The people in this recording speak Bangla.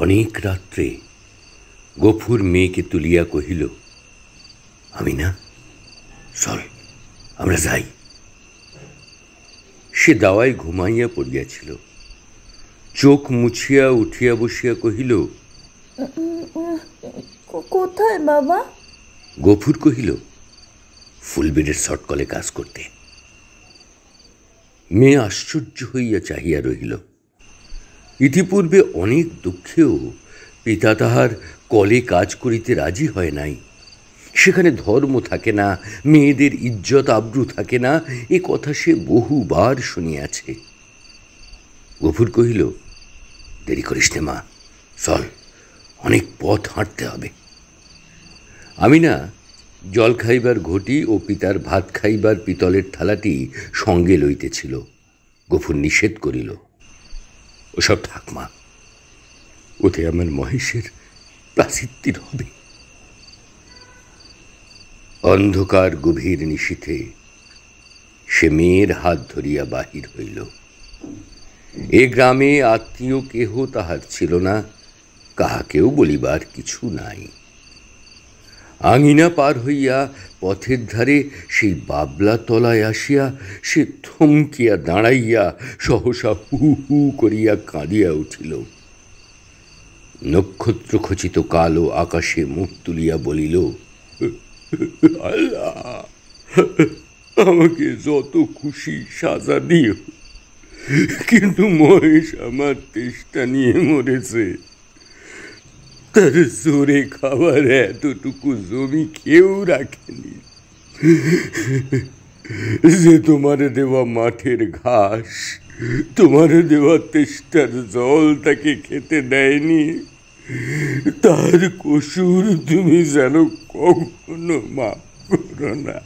অনেক রাত্রে গফুর মেয়েকে তুলিয়া কহিল, আমি না, চল আমরা যাই। সে দাওয়ায় ঘুমাইয়া পড়িয়াছিল। চোখ মুছিয়া উঠিয়া বসিয়া কহিল, কোথায় বাবা? গফুর কহিল, ফুলবেড়ের শটকলে কাজ করতে। মেয়ে আশ্চর্য হইয়া চাহিয়া রহিল। ইতিপূর্বে অনেক দুঃখেও পিতা তাহার কলে কাজ করিতে রাজি হয় নাই। সেখানে ধর্ম থাকে না, মেয়েদের ইজ্জত আব্রু থাকে না, এ কথা সে বহুবার শুনিয়াছে। গফুর কহিল, দেরি করিস নে মা, চল, অনেক পথ হাঁটতে হবে। আমি না জল খাইবার ঘটি ও পিতার ভাত খাইবার পিতলের থালাটি সঙ্গে লইতেছিল। গফুর নিষেধ করিল, ওসব থাক মা, ওতে আমার মহেশের প্রাচিত্তির হবে। অন্ধকার গভীর নিশীথে সে মেয়ের হাত ধরিয়া বাহির হইল। এ গ্রামে আত্মীয় কেহ তাহার ছিল না, কাহাকেও বলিবার কিছু নাই। আঙিনা পার হইয়া পথের ধারে সেই বাবলা তলায় আসিয়া সে থমকিয়া দাঁড়াইয়া সহসা হু হু করিয়া কাঁদিয়া উঠিল। নক্ষত্র খচিত কালো আকাশে মুখ তুলিয়া বলিল, আল্লাহ, আমাকে যত খুশি সাজা দিও, কিন্তু মহেশ আমার তেষ্টা নিয়ে মরেছে। তার জোরে খাবার এতটুকু জমি কেউ রাখেনি। যে তোমার দেওয়া মাঠের ঘাস, তোমার দেওয়া তেষ্টার জল তাকে খেতে দেয়নি, তার কসুর তুমি যেন কখনো মাফ করো না।